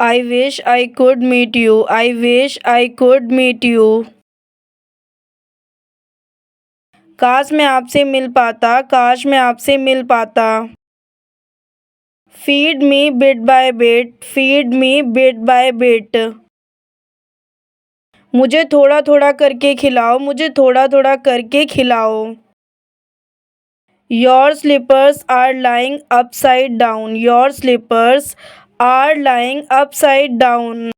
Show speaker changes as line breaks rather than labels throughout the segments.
I wish I could meet you. I wish I could meet you. काश मैं आपसे मिल पाता, काश मैं आपसे मिल पाता। Feed me bit by bit, feed me bit by bit. मुझे थोड़ा थोड़ा करके खिलाओ, मुझे थोड़ा थोड़ा करके खिलाओ। Your slippers are lying upside down. Your slippers are lying upside down.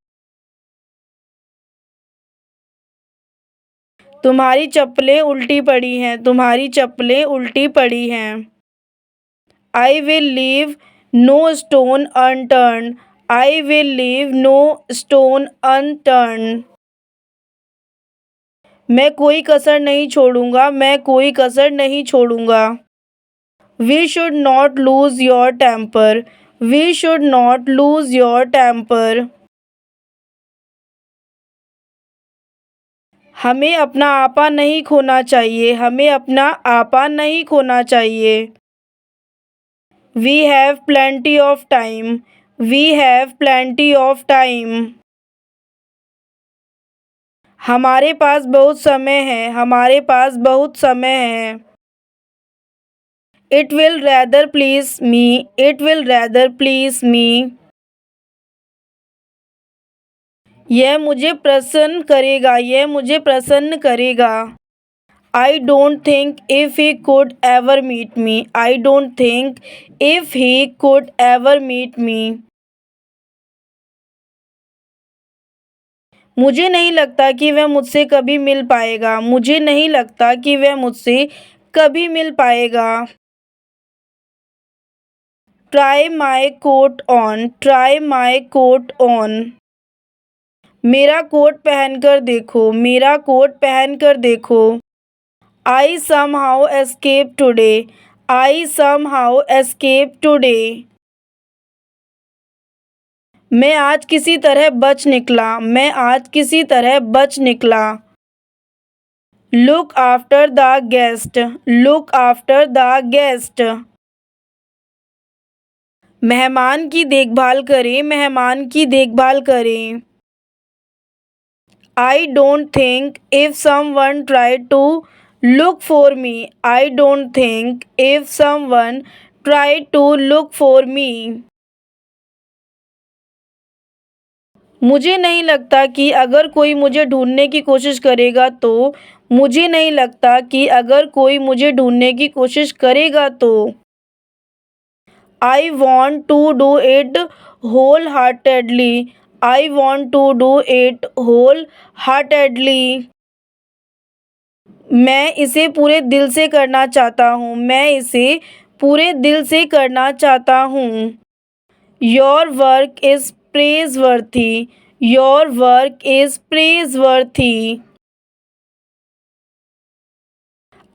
तुम्हारी चप्पलें उल्टी पड़ी हैं, तुम्हारी चप्पलें उल्टी पड़ी हैं। I will leave no stone unturned. I will leave no stone unturned. मैं कोई कसर नहीं छोड़ूंगा, मैं कोई कसर नहीं छोड़ूंगा। We should not lose your temper. We should not lose your temper. हमें अपना आपा नहीं खोना चाहिए, हमें अपना आपा नहीं खोना चाहिए। We have plenty of time. We have plenty of time. हमारे पास बहुत समय है, हमारे पास बहुत समय है। It will rather please me. It will rather please me. यह मुझे प्रसन्न करेगा, यह मुझे प्रसन्न करेगा। I don't think if he could ever meet me. I don't think if he could ever meet me. मुझे नहीं लगता कि वह मुझसे कभी मिल पाएगा, मुझे नहीं लगता कि वह मुझसे कभी मिल पाएगा। Try my coat on. Try my coat on. मेरा कोट पहनकर देखो, मेरा कोट पहनकर देखो। I somehow escaped today. I somehow escaped today. मैं आज किसी तरह बच निकला, मैं आज किसी तरह बच निकला। Look after the guest. Look after the guest. मेहमान की देखभाल करें, मेहमान की देखभाल करें। I don't think if someone tried to look for me. I don't think if someone tried to look for me. मुझे नहीं लगता कि अगर कोई मुझे ढूंढने की कोशिश करेगा तो मुझे नहीं लगता कि अगर कोई मुझे ढूंढने की कोशिश करेगा तो I want to do it wholeheartedly. I want to do it wholeheartedly. मैं इसे पूरे दिल से करना चाहता हूँ, मैं इसे पूरे दिल से करना चाहता हूँ। Your work is praiseworthy. Your work is praiseworthy.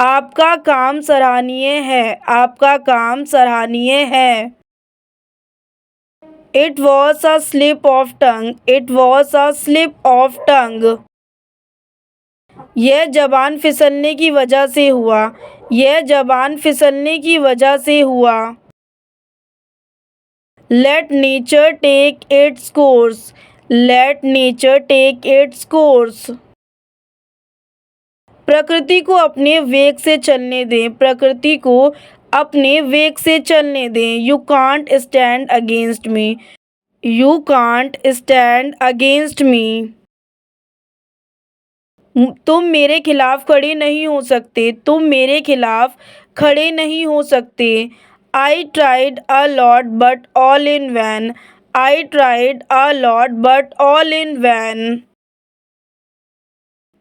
आपका काम सराहनीय है, आपका काम सराहनीय है। It was a slip of tongue. It was a slip of tongue. यह ज़बान फिसलने की वजह से हुआ, यह ज़बान फिसलने की वजह से हुआ। Let nature take its course. Let nature take its course. प्रकृति को अपने वेग से चलने दें, प्रकृति को अपने वेग से चलने दें। You can't stand against me. You can't stand against me. तुम मेरे खिलाफ खड़े नहीं हो सकते, तुम मेरे खिलाफ खड़े नहीं हो सकते। I tried a lot but all in vain. I tried a lot but all in vain.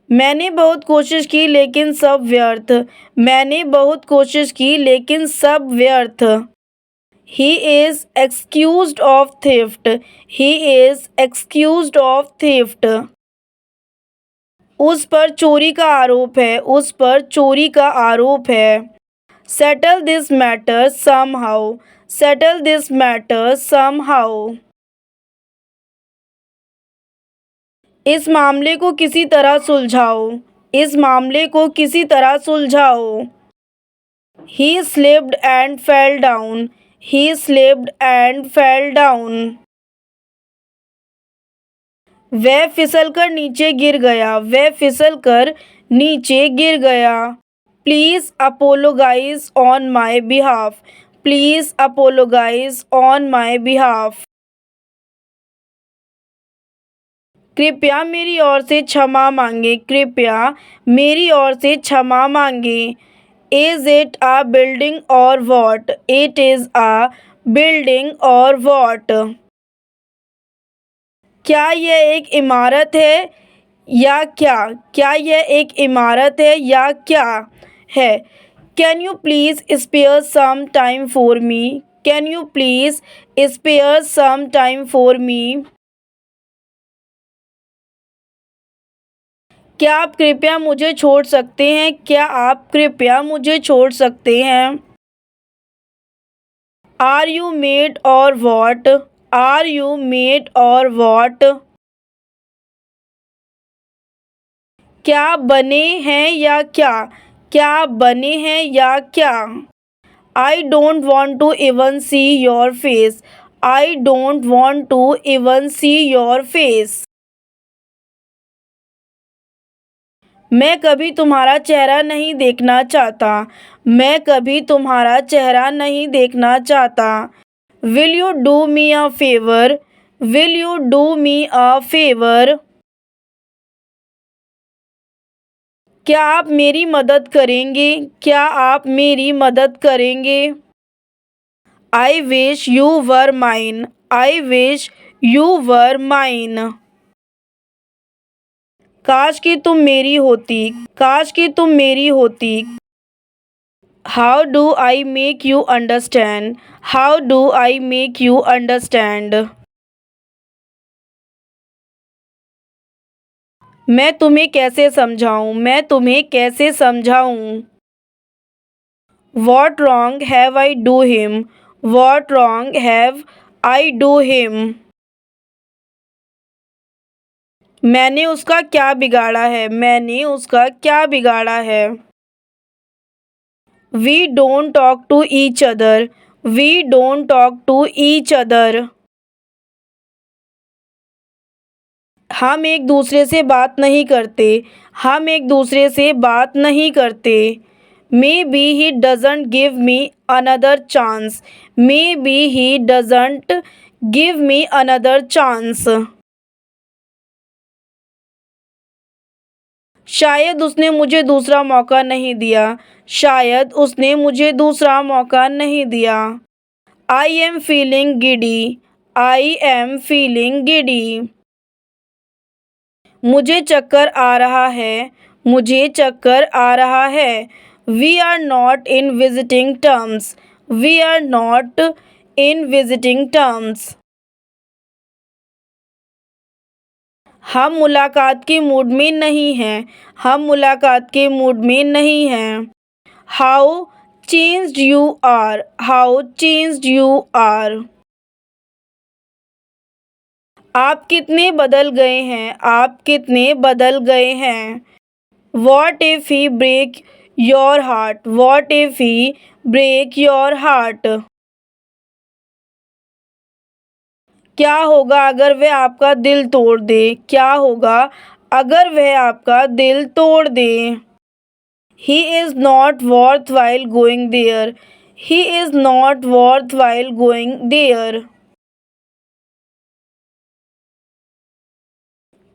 मैंने बहुत कोशिश की लेकिन सब व्यर्थ, मैंने बहुत कोशिश की लेकिन सब व्यर्थ। He is accused of theft. He is accused of theft. उस पर चोरी का आरोप है, उस पर चोरी का आरोप है। Settle this matter somehow. Settle this matter somehow. इस मामले को किसी तरह सुलझाओ, इस मामले को किसी तरह सुलझाओ। He slipped and fell down. He slipped and fell down. वह फिसलकर नीचे गिर गया। वह फिसलकर नीचे गिर गया। Please apologise on my behalf. Please apologise on my behalf. कृपया मेरी ओर से क्षमा मांगे। कृपया मेरी ओर से क्षमा मांगे। इज इट अ बिल्डिंग और what? It is a building और वॉट? क्या यह एक इमारत है या क्या? क्या यह एक इमारत है या क्या है? Can you please spare some time for me? Can you please spare some time for me? क्या आप कृपया मुझे छोड़ सकते हैं? क्या आप कृपया मुझे छोड़ सकते हैं? आर यू मेड और वॉट? आर यू मेड और वॉट? क्या आप बने हैं या क्या? क्या आप बने हैं या क्या? I don't want to even see your face. I don't want to even see your face. मैं कभी तुम्हारा चेहरा नहीं देखना चाहता। मैं कभी तुम्हारा चेहरा नहीं देखना चाहता। Will you do me a favour? Will you do me a favour? क्या आप मेरी मदद करेंगे? क्या आप मेरी मदद करेंगे? I wish you were mine. I wish you were mine. काश कि तुम मेरी होती। काश कि तुम मेरी होती। How do I make you understand? How do I make you understand? मैं तुम्हें कैसे समझाऊं? मैं तुम्हें कैसे समझाऊं? What wrong have I do him? What wrong have I do him? मैंने उसका क्या बिगाड़ा है? मैंने उसका क्या बिगाड़ा है? We don't talk to each other. We don't talk to each other. हम एक दूसरे से बात नहीं करते। हम एक दूसरे से बात नहीं करते। May be he doesn't give me another chance. May be he doesn't give me another chance. शायद उसने मुझे दूसरा मौका नहीं दिया। शायद उसने मुझे दूसरा मौका नहीं दिया। I am feeling giddy. I am feeling giddy. मुझे चक्कर आ रहा है। मुझे चक्कर आ रहा है। We are not in visiting terms. We are not in visiting terms. हम मुलाकात के मूड में नहीं हैं। हम मुलाकात के मूड में नहीं हैं। How changed you are. How changed you are. आप कितने बदल गए हैं। आप कितने बदल गए हैं। What if he break your heart? What if he break your heart? क्या होगा अगर वह आपका दिल तोड़ दे? क्या होगा अगर वह आपका दिल तोड़ दे? He is not worth while going there. He is not worth while going there.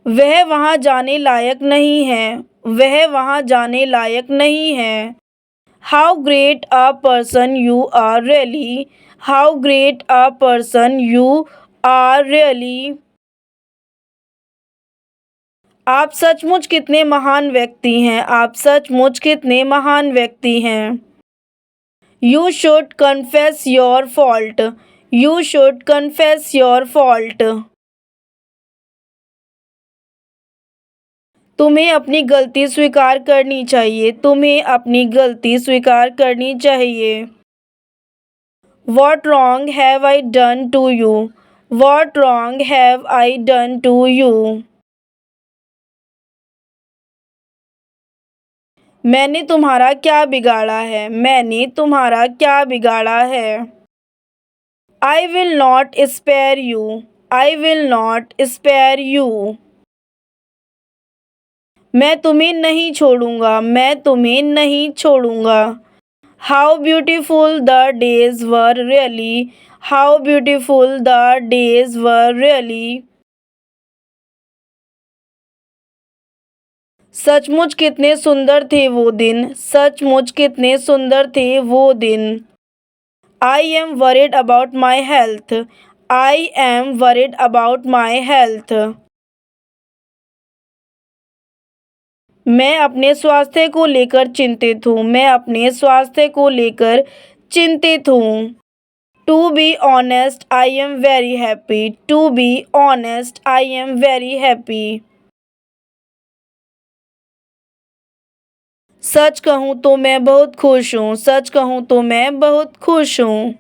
वह वहाँ जाने लायक नहीं है। वह वहाँ जाने लायक नहीं है। How great a person you are really. How great a person you are really. आप सचमुच कितने महान व्यक्ति हैं। आप सचमुच कितने महान व्यक्ति हैं। You should confess your fault. You should confess your fault. तुम्हें अपनी गलती स्वीकार करनी चाहिए। तुम्हें अपनी गलती स्वीकार करनी चाहिए। What wrong have I done to you? What wrong have I done to you? मैंने तुम्हारा क्या बिगाड़ा है? मैंने तुम्हारा क्या बिगाड़ा है? I will not spare you. I will not spare you. मैं तुम्हें नहीं छोड़ूंगा, मैं तुम्हें नहीं छोड़ूंगा। How beautiful the days were really, how beautiful the days were really. सचमुच कितने सुंदर थे वो दिन, सचमुच कितने सुंदर थे वो दिन। I am worried about my health, I am worried about my health. मैं अपने स्वास्थ्य को लेकर चिंतित हूँ, मैं अपने स्वास्थ्य को लेकर चिंतित हूँ। To be honest I am very happy, to be honest I am very happy. सच कहूँ तो मैं बहुत खुश हूँ, सच कहूँ तो मैं बहुत खुश हूँ।